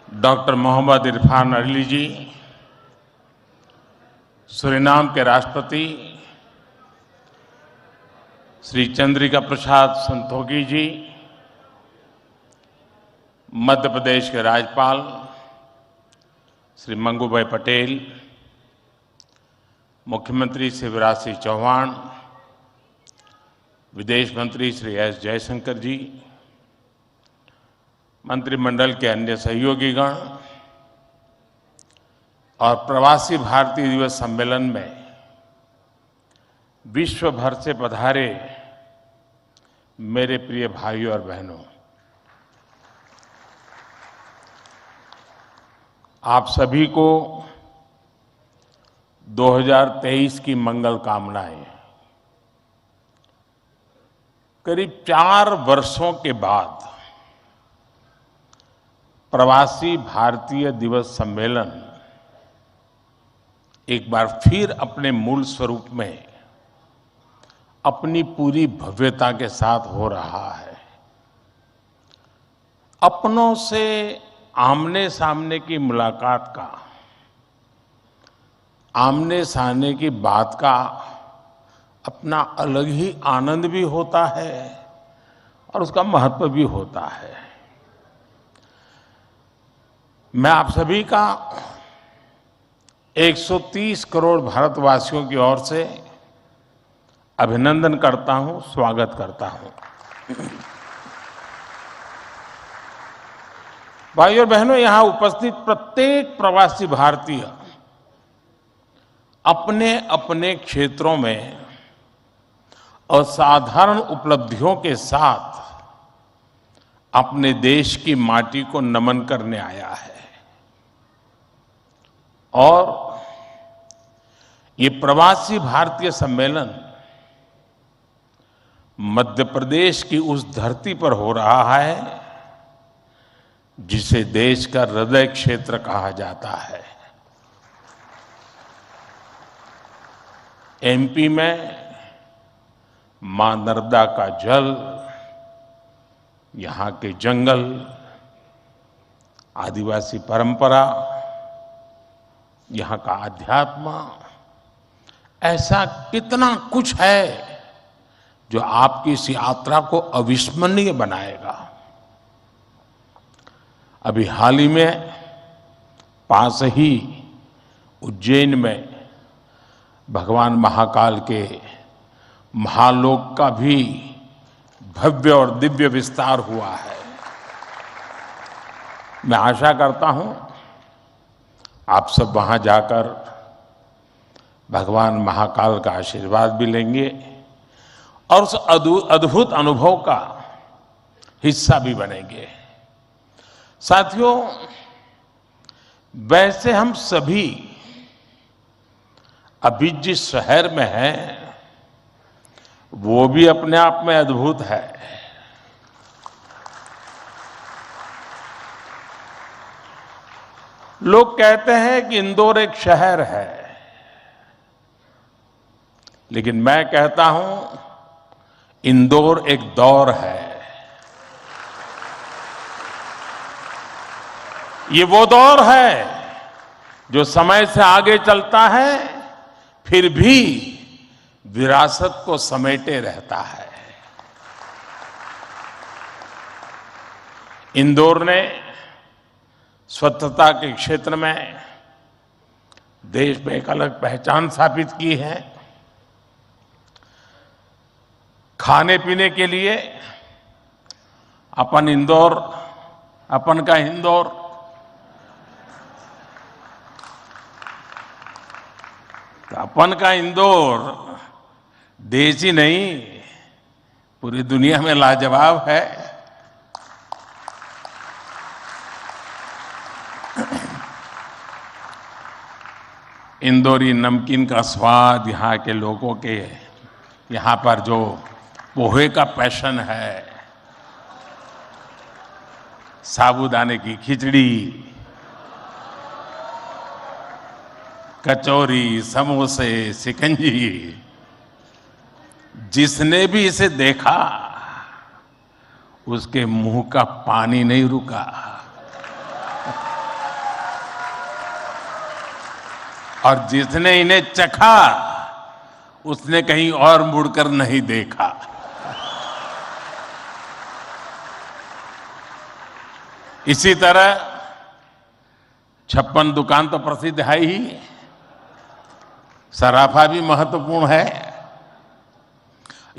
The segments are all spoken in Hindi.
डॉक्टर मोहम्मद इरफान अली जी, सूरीनाम के राष्ट्रपति श्री चंद्रिका प्रसाद संतोखी जी, मध्य प्रदेश के राज्यपाल श्री मंगूभाई पटेल, मुख्यमंत्री शिवराज सिंह चौहान, विदेश मंत्री श्री एस जयशंकर जी, मंत्रिमंडल के अन्य सहयोगीगण और प्रवासी भारतीय दिवस सम्मेलन में विश्व भर से पधारे मेरे प्रिय भाइयों और बहनों, आप सभी को 2023 की मंगल कामनाएं। करीब 4 वर्षों के बाद प्रवासी भारतीय दिवस सम्मेलन एक बार फिर अपने मूल स्वरूप में अपनी पूरी भव्यता के साथ हो रहा है। अपनों से आमने सामने की मुलाकात का, आमने सामने की बात का अपना अलग ही आनंद भी होता है और उसका महत्व भी होता है। मैं आप सभी का 130 करोड़ भारतवासियों की ओर से अभिनंदन करता हूं, स्वागत करता हूं। भाइयों और बहनों, यहां उपस्थित प्रत्येक प्रवासी भारतीय अपने अपने क्षेत्रों में असाधारण उपलब्धियों के साथ अपने देश की माटी को नमन करने आया है। और ये प्रवासी भारतीय सम्मेलन मध्य प्रदेश की उस धरती पर हो रहा है जिसे देश का हृदय क्षेत्र कहा जाता है। एमपी में मां नर्मदा का जल, यहाँ के जंगल, आदिवासी परंपरा, यहाँ का अध्यात्म, ऐसा कितना कुछ है जो आपकी इस यात्रा को अविस्मरणीय बनाएगा। अभी हाल ही में पास ही उज्जैन में भगवान महाकाल के महालोक का भी भव्य और दिव्य विस्तार हुआ है। मैं आशा करता हूं आप सब वहां जाकर भगवान महाकाल का आशीर्वाद भी लेंगे और उस अद्भुत अनुभव का हिस्सा भी बनेंगे। साथियों, वैसे हम सभी अभी जिस शहर में हैं वो भी अपने आप में अद्भुत है। लोग कहते हैं कि इंदौर एक शहर है, लेकिन मैं कहता हूं इंदौर एक दौर है। ये वो दौर है जो समय से आगे चलता है फिर भी विरासत को समेटे रहता है। इंदौर ने स्वच्छता के क्षेत्र में देश में एक अलग पहचान स्थापित की है। खाने पीने के लिए अपन इंदौर, अपन का इंदौर, अपन का इंदौर देश ही नहीं पूरी दुनिया में लाजवाब है। इंदौरी नमकीन का स्वाद, यहाँ के लोगों के यहाँ पर जो पोहे का पैशन है, साबूदाने की खिचड़ी, कचौरी, समोसे, शिकंजी, जिसने भी इसे देखा उसके मुंह का पानी नहीं रुका। और जिसने इन्हें चखा उसने कहीं और मुड़कर नहीं देखा। इसी तरह 56 दुकान तो प्रसिद्ध है ही, सराफा भी महत्वपूर्ण है।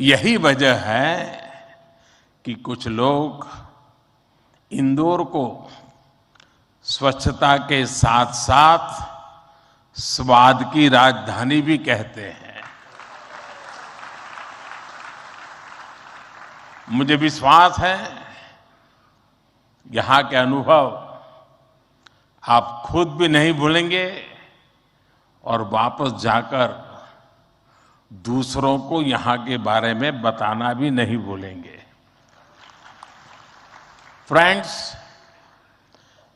यही वजह है कि कुछ लोग इंदौर को स्वच्छता के साथ साथ स्वाद की राजधानी भी कहते हैं। मुझे विश्वास है यहां के अनुभव आप खुद भी नहीं भूलेंगे और वापस जाकर दूसरों को यहां के बारे में बताना भी नहीं भूलेंगे। फ्रेंड्स,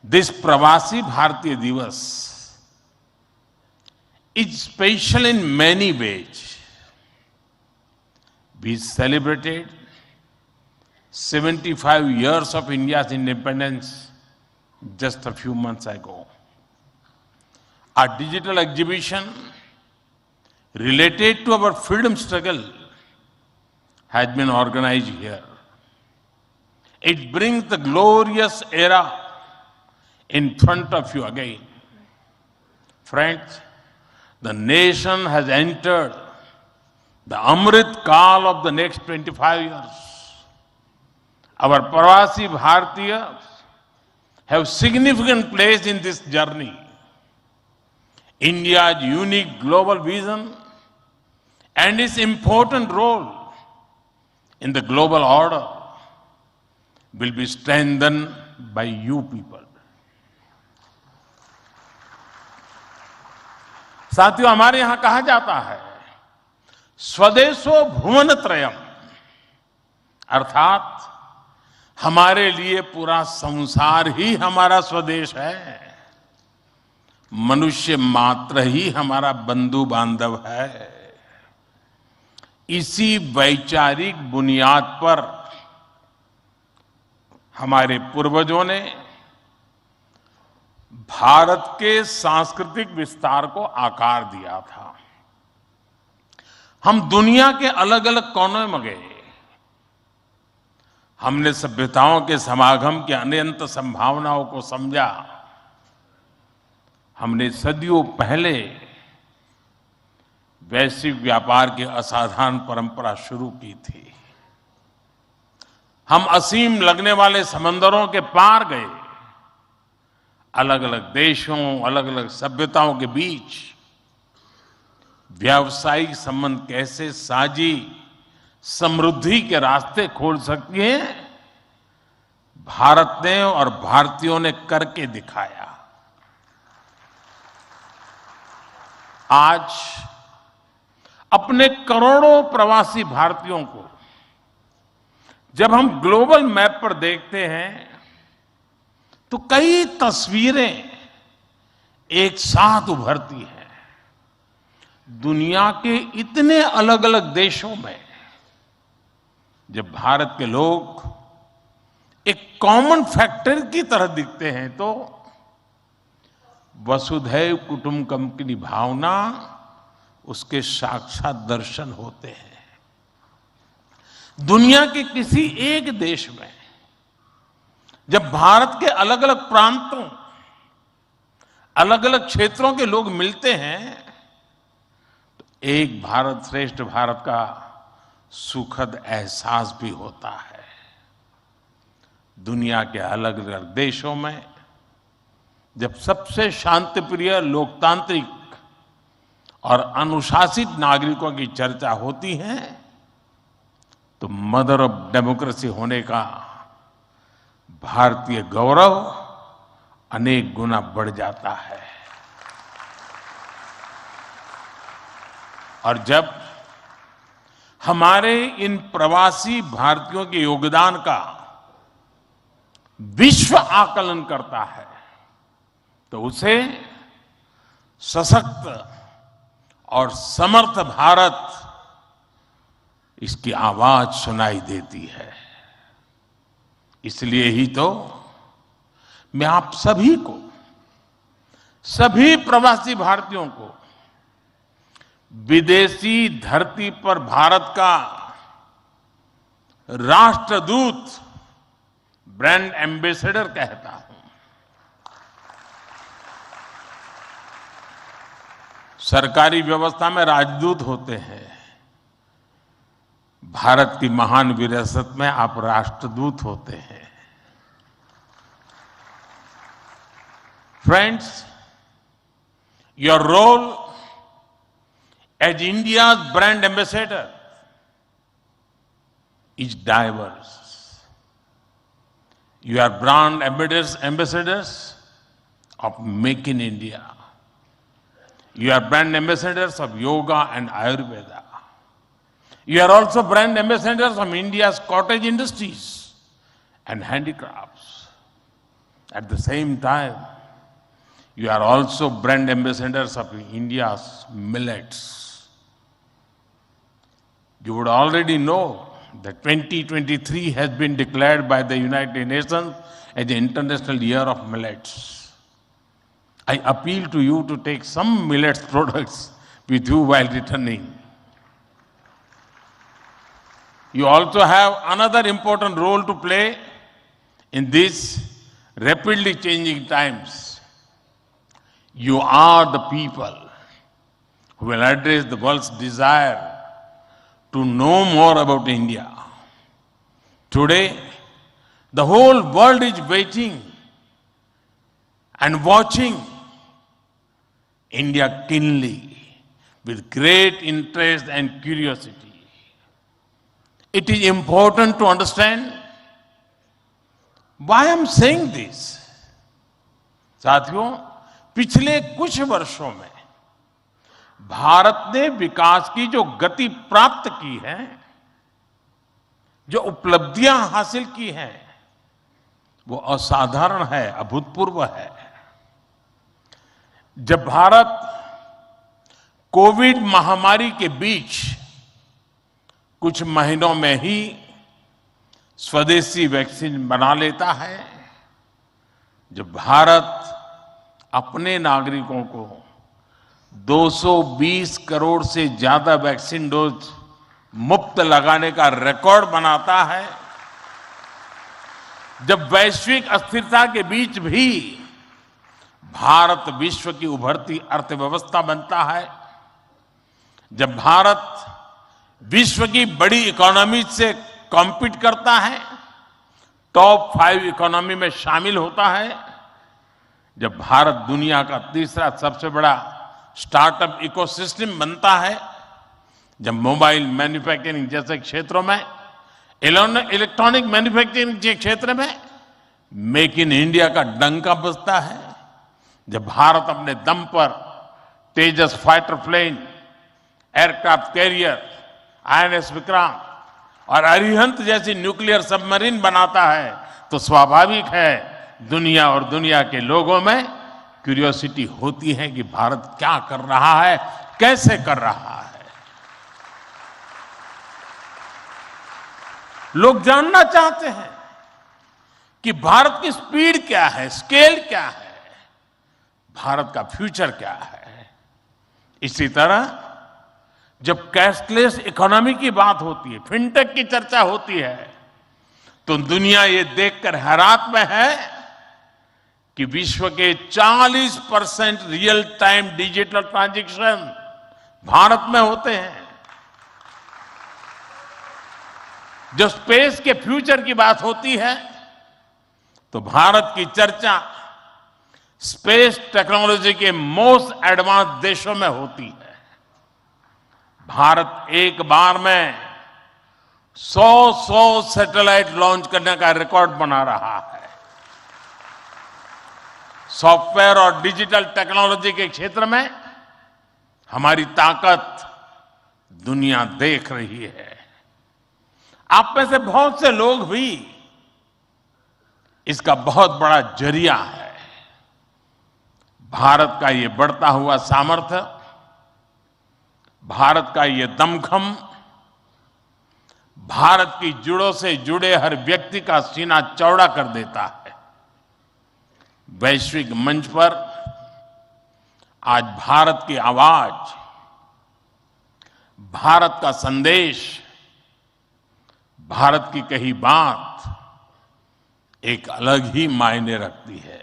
दिस प्रवासी भारतीय दिवस is special in many ways. We celebrated 75 years of India's independence just a few months ago. Our digital exhibition related to our freedom struggle has been organized here. It brings the glorious era in front of you again. Friends, the nation has entered the Amrit Kaal of the next 25 years. Our Pravasi Bhartiyas have significant place in this journey. India's unique global vision and its important role in the global order will be strengthened by you people. साथियों, हमारे यहां कहा जाता है स्वदेशो भुवन त्रयम, अर्थात हमारे लिए पूरा संसार ही हमारा स्वदेश है। मनुष्य मात्र ही हमारा बंधु बांधव है। इसी वैचारिक बुनियाद पर हमारे पूर्वजों ने भारत के सांस्कृतिक विस्तार को आकार दिया था। हम दुनिया के अलग अलग कोनों में गए, हमने सभ्यताओं के समागम की अनंत संभावनाओं को समझा। हमने सदियों पहले वैश्विक व्यापार की असाधारण परंपरा शुरू की थी। हम असीम लगने वाले समंदरों के पार गए, अलग अलग देशों, अलग अलग सभ्यताओं के बीच व्यावसायिक संबंध कैसे साझी समृद्धि के रास्ते खोल सकती हैं, भारत ने और भारतीयों ने करके दिखाया। आज अपने करोड़ों प्रवासी भारतीयों को जब हम ग्लोबल मैप पर देखते हैं तो कई तस्वीरें एक साथ उभरती हैं। दुनिया के इतने अलग अलग देशों में जब भारत के लोग एक कॉमन फैक्टर की तरह दिखते हैं तो वसुधैव कुटुंबकम की भावना उसके साक्षात दर्शन होते हैं। दुनिया के किसी एक देश में जब भारत के अलग अलग प्रांतों, अलग अलग क्षेत्रों के लोग मिलते हैं तो एक भारत श्रेष्ठ भारत का सुखद एहसास भी होता है। दुनिया के अलग अलग देशों में जब सबसे शांतिप्रिय, लोकतांत्रिक और अनुशासित नागरिकों की चर्चा होती है तो मदर ऑफ डेमोक्रेसी होने का भारतीय गौरव अनेक गुना बढ़ जाता है। और जब हमारे इन प्रवासी भारतीयों के योगदान का विश्व आकलन करता है तो उसे सशक्त और समर्थ भारत, इसकी आवाज सुनाई देती है। इसलिए ही तो मैं आप सभी को, सभी प्रवासी भारतीयों को विदेशी धरती पर भारत का राष्ट्रदूत, ब्रांड एम्बेसडर कहता हूं। सरकारी व्यवस्था में राजदूत होते हैं, भारत की महान विरासत में आप राष्ट्रदूत होते हैं। Friends, your role as India's brand ambassador is diverse. You are brand ambassadors of Make in India. You are brand ambassadors of yoga and Ayurveda. You are also brand ambassadors of India's cottage industries and handicrafts. At the same time, you are also brand ambassadors of India's millets. You would already know that 2023 has been declared by the United Nations as the International Year of Millets. I appeal to you to take some millets products with you while returning. You also have another important role to play in these rapidly changing times. You are the people who will address the world's desire to know more about India. Today, the whole world is waiting and watching India keenly with great interest and curiosity. It is important to understand why I'm saying this. साथियों, पिछले कुछ वर्षों में भारत ने विकास की जो गति प्राप्त की है, जो उपलब्धियां हासिल की हैं, वो असाधारण है, अभूतपूर्व है। जब भारत कोविड महामारी के बीच कुछ महीनों में ही स्वदेशी वैक्सीन बना लेता है, जब भारत अपने नागरिकों को 220 करोड़ से ज्यादा वैक्सीन डोज मुफ्त लगाने का रिकॉर्ड बनाता है, जब वैश्विक अस्थिरता के बीच भी भारत विश्व की उभरती अर्थव्यवस्था बनता है, जब भारत विश्व की बड़ी इकोनॉमी से कॉम्पीट करता है, टॉप 5 इकोनॉमी में शामिल होता है, जब भारत दुनिया का तीसरा सबसे बड़ा स्टार्टअप इकोसिस्टम बनता है, जब मोबाइल मैन्युफैक्चरिंग जैसे क्षेत्रों में, इलेक्ट्रॉनिक मैन्युफैक्चरिंग के क्षेत्र में मेक इन इंडिया का डंका बजता है, जब भारत अपने दम पर Tejas fighter plane, aircraft carrier, INS Vikrant और अरिहंत जैसी न्यूक्लियर सबमरीन बनाता है, तो स्वाभाविक है दुनिया और दुनिया के लोगों में क्यूरियोसिटी होती है कि भारत क्या कर रहा है, कैसे कर रहा है। लोग जानना चाहते हैं कि भारत की स्पीड क्या है, स्केल क्या है, भारत का फ्यूचर क्या है। इसी तरह जब कैशलेस इकोनॉमी की बात होती है, फिनटेक की चर्चा होती है, तो दुनिया ये देखकर हैरात में है कि विश्व के 40% real time digital transaction Bharat में होते हैं। जब स्पेस के फ्यूचर की बात होती है, तो भारत की चर्चा स्पेस टेक्नोलॉजी के मोस्ट एडवांस देशों में होती है। भारत एक बार में 100 सैटेलाइट लॉन्च करने का रिकॉर्ड बना रहा है। सॉफ्टवेयर और डिजिटल टेक्नोलॉजी के क्षेत्र में हमारी ताकत दुनिया देख रही है। आप में से बहुत से लोग भी इसका बहुत बड़ा जरिया है। भारत का ये बढ़ता हुआ सामर्थ्य, भारत का ये दमखम, भारत की जड़ों से जुड़े हर व्यक्ति का सीना चौड़ा कर देता है। वैश्विक मंच पर आज भारत की आवाज भारत का संदेश, भारत की कही बात एक अलग ही मायने रखती है।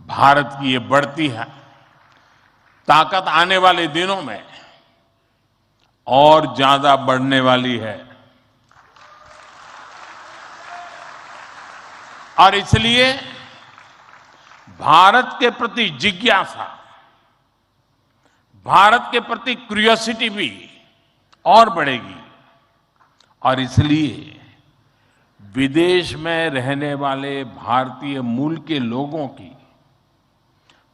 भारत की ये बढ़ती है ताकत आने वाले दिनों में और ज्यादा बढ़ने वाली है। और इसलिए भारत के प्रति जिज्ञासा, भारत के प्रति क्यूरियोसिटी भी और बढ़ेगी। और इसलिए विदेश में रहने वाले भारतीय मूल के लोगों की,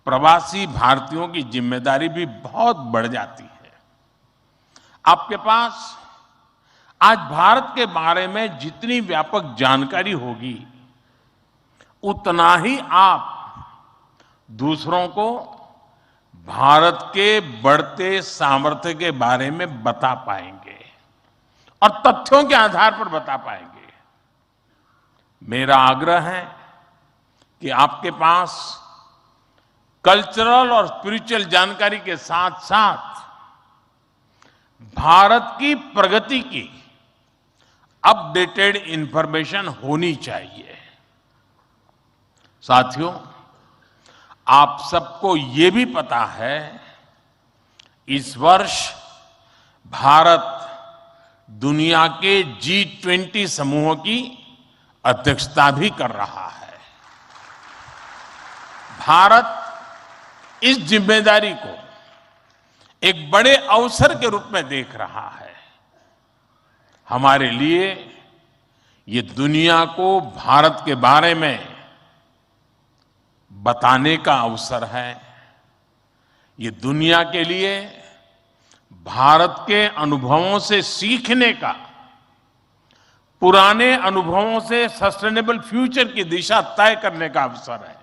प्रवासी भारतीयों की जिम्मेदारी भी बहुत बढ़ जाती है। आपके पास आज भारत के बारे में जितनी व्यापक जानकारी होगी, उतना ही आप दूसरों को भारत के बढ़ते सामर्थ्य के बारे में बता पाएंगे और तथ्यों के आधार पर बता पाएंगे। मेरा आग्रह है कि आपके पास कल्चरल और स्पिरिचुअल जानकारी के साथ साथ भारत की प्रगति की अपडेटेड इंफॉर्मेशन होनी चाहिए। साथियों, आप सबको ये भी पता है, इस वर्ष भारत दुनिया के G20 समूहों की अध्यक्षता भी कर रहा है। भारत इस जिम्मेदारी को एक बड़े अवसर के रूप में देख रहा है। हमारे लिए ये दुनिया को भारत के बारे में बताने का अवसर है। ये दुनिया के लिए भारत के अनुभवों से सीखने का, पुराने अनुभवों से सस्टेनेबल फ्यूचर की दिशा तय करने का अवसर है।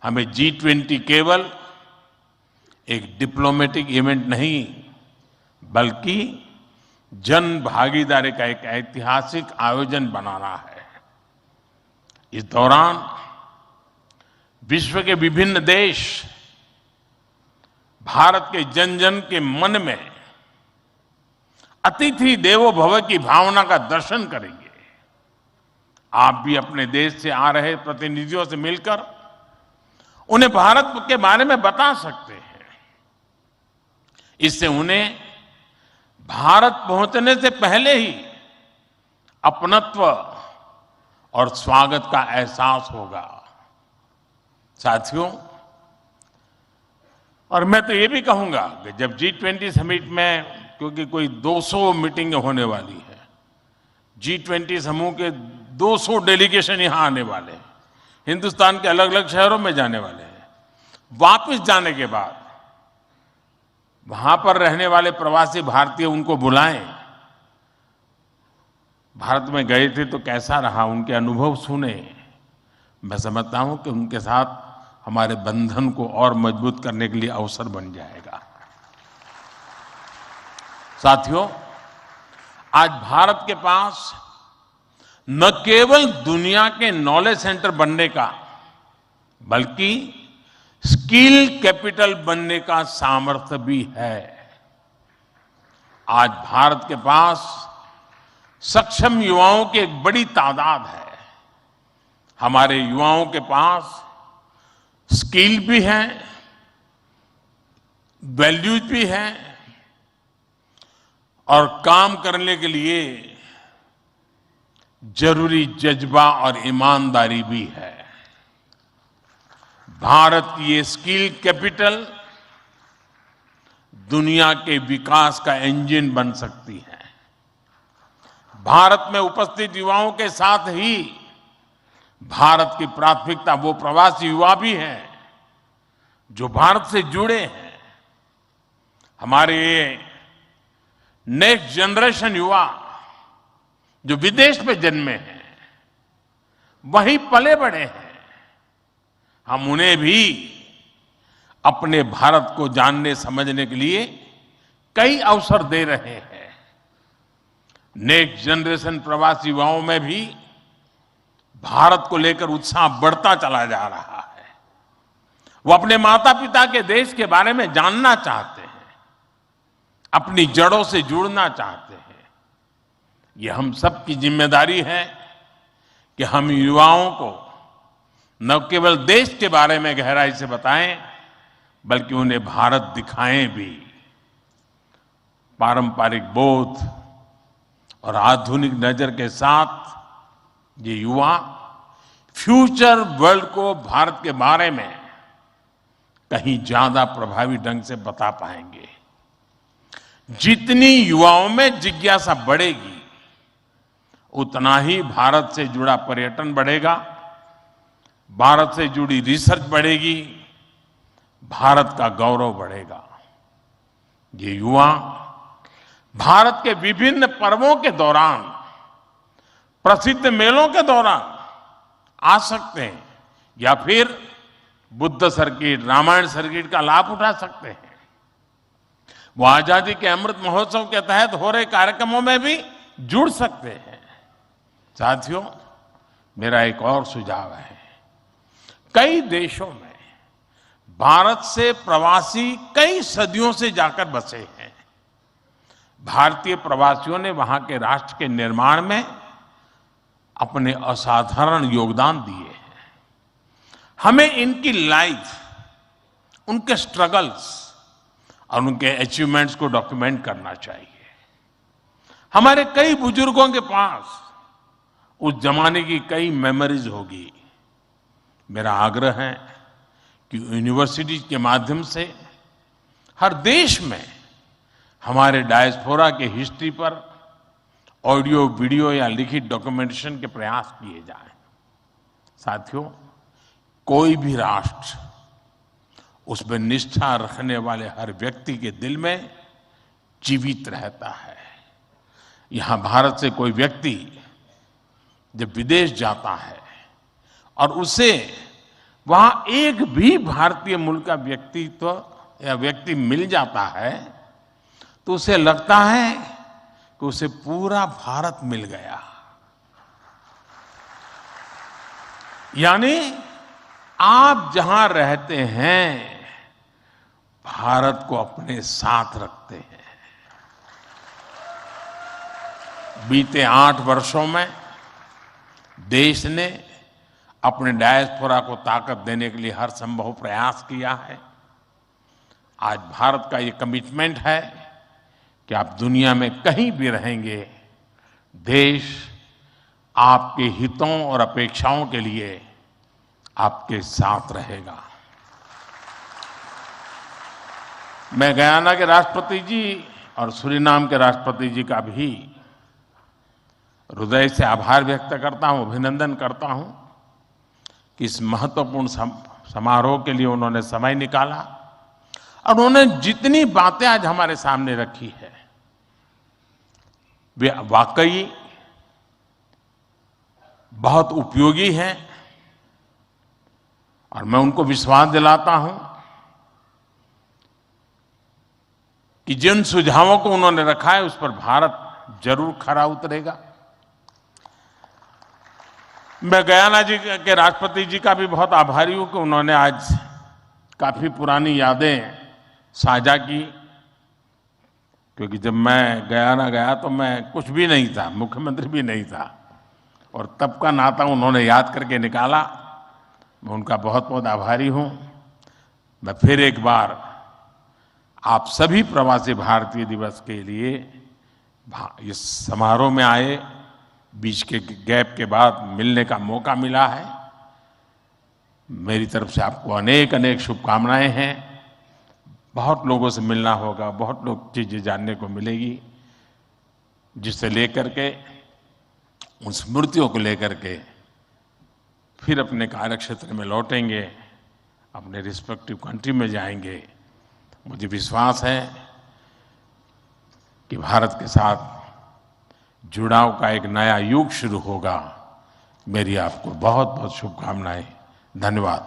हमें G20 केवल एक डिप्लोमेटिक इवेंट नहीं, बल्कि जन भागीदारी का एक ऐतिहासिक आयोजन बनाना है। इस दौरान विश्व के विभिन्न देश भारत के जन जन के मन में अतिथि देवो भव की भावना का दर्शन करेंगे। आप भी अपने देश से आ रहे प्रतिनिधियों से मिलकर उन्हें भारत के बारे में बता सकते हैं। इससे उन्हें भारत पहुंचने से पहले ही अपनत्व और स्वागत का एहसास होगा। साथियों, और मैं तो ये भी कहूंगा कि जब G20 समिट में, क्योंकि कोई 200 मीटिंग होने वाली है, G20 समूह के 200 डेलीगेशन यहां आने वाले हैं, हिंदुस्तान के अलग अलग शहरों में जाने वाले हैं। वापस जाने के बाद वहां पर रहने वाले प्रवासी भारतीय उनको बुलाएं, भारत में गए थे तो कैसा रहा, उनके अनुभव सुने। मैं समझता हूं कि उनके साथ हमारे बंधन को और मजबूत करने के लिए अवसर बन जाएगा। साथियों, आज भारत के पास न केवल दुनिया के नॉलेज सेंटर बनने का, बल्कि स्किल कैपिटल बनने का सामर्थ्य भी है। आज भारत के पास सक्षम युवाओं की एक बड़ी तादाद है। हमारे युवाओं के पास स्किल भी है, वैल्यूज भी है और काम करने के लिए जरूरी जज्बा और ईमानदारी भी है। भारत की ये स्किल कैपिटल दुनिया के विकास का इंजन बन सकती है। भारत में उपस्थित युवाओं के साथ ही भारत की प्राथमिकता वो प्रवासी युवा भी हैं जो भारत से जुड़े हैं। हमारे नेक्स्ट जनरेशन युवा जो विदेश में जन्मे हैं, वहीं पले बड़े हैं, हम उन्हें भी अपने भारत को जानने समझने के लिए कई अवसर दे रहे हैं। नेक्स्ट जनरेशन प्रवासी युवाओं में भी भारत को लेकर उत्साह बढ़ता चला जा रहा है। वो अपने माता पिता के देश के बारे में जानना चाहते हैं। अपनी जड़ों से जुड़ना चाहते हैं। ये हम सब की जिम्मेदारी है कि हम युवाओं को न केवल देश के बारे में गहराई से बताएं, बल्कि उन्हें भारत दिखाएं भी। पारंपरिक बोध और आधुनिक नजर के साथ ये युवा फ्यूचर वर्ल्ड को भारत के बारे में कहीं ज्यादा प्रभावी ढंग से बता पाएंगे। जितनी युवाओं में जिज्ञासा बढ़ेगी, उतना ही भारत से जुड़ा पर्यटन बढ़ेगा, भारत से जुड़ी रिसर्च बढ़ेगी, भारत का गौरव बढ़ेगा। ये युवा भारत के विभिन्न पर्वों के दौरान, प्रसिद्ध मेलों के दौरान आ सकते हैं या फिर बुद्ध सर्किट, रामायण सर्किट का लाभ उठा सकते हैं। वो आजादी के अमृत महोत्सव के तहत हो रहे कार्यक्रमों में भी जुड़ सकते हैं। साथियों, मेरा एक और सुझाव है। कई देशों में भारत से प्रवासी कई सदियों से जाकर बसे हैं। भारतीय प्रवासियों ने वहां के राष्ट्र के निर्माण में अपने असाधारण योगदान दिए हैं। हमें इनकी लाइफ, उनके स्ट्रगल्स और उनके अचीवमेंट्स को डॉक्यूमेंट करना चाहिए। हमारे कई बुजुर्गों के पास उस जमाने की कई मेमोरीज होगी। मेरा आग्रह है कि यूनिवर्सिटी के माध्यम से हर देश में हमारे डायस्पोरा के हिस्ट्री पर ऑडियो, वीडियो या लिखित डॉक्यूमेंटेशन के प्रयास किए जाएं। साथियों, कोई भी राष्ट्र उसमें निष्ठा रखने वाले हर व्यक्ति के दिल में जीवित रहता है। यहां भारत से कोई व्यक्ति जब विदेश जाता है और उसे वहां एक भी भारतीय मूल का व्यक्तित्व या व्यक्ति मिल जाता है, तो उसे लगता है कि उसे पूरा भारत मिल गया। यानी आप जहां रहते हैं, भारत को अपने साथ रखते हैं। बीते 8 वर्षों में देश ने अपने डायस्पोरा को ताकत देने के लिए हर संभव प्रयास किया है। आज भारत का ये कमिटमेंट है कि आप दुनिया में कहीं भी रहेंगे, देश आपके हितों और अपेक्षाओं के लिए आपके साथ रहेगा। मैं गयाना के राष्ट्रपति जी और सूरीनाम के राष्ट्रपति जी का भी हृदय से आभार व्यक्त करता हूं, अभिनंदन करता हूं कि इस महत्वपूर्ण समारोह के लिए उन्होंने समय निकाला और उन्होंने जितनी बातें आज हमारे सामने रखी है, वे वाकई बहुत उपयोगी हैं। और मैं उनको विश्वास दिलाता हूं कि जिन सुझावों को उन्होंने रखा है, उस पर भारत जरूर खरा उतरेगा। मैं गयाना जी के राष्ट्रपति जी का भी बहुत आभारी हूं कि उन्होंने आज काफी पुरानी यादें साझा की, क्योंकि जब मैं गयाना गया तो मैं कुछ भी नहीं था, मुख्यमंत्री भी नहीं था, और तब का नाता उन्होंने याद करके निकाला। मैं उनका बहुत बहुत आभारी हूं। मैं फिर एक बार आप सभी प्रवासी भारतीय दिवस के लिए इस समारोह में आए, बीच के गैप के बाद मिलने का मौका मिला है। मेरी तरफ से आपको अनेक अनेक शुभकामनाएं हैं। बहुत लोगों से मिलना होगा, बहुत लोग चीजें जानने को मिलेगी, जिससे लेकर के उन स्मृतियों को लेकर के फिर अपने कार्यक्षेत्र में लौटेंगे, अपने रिस्पेक्टिव कंट्री में जाएंगे। मुझे विश्वास है कि भारत के साथ जुड़ाव का एक नया युग शुरू होगा। मेरी आपको बहुत बहुत शुभकामनाएं। धन्यवाद।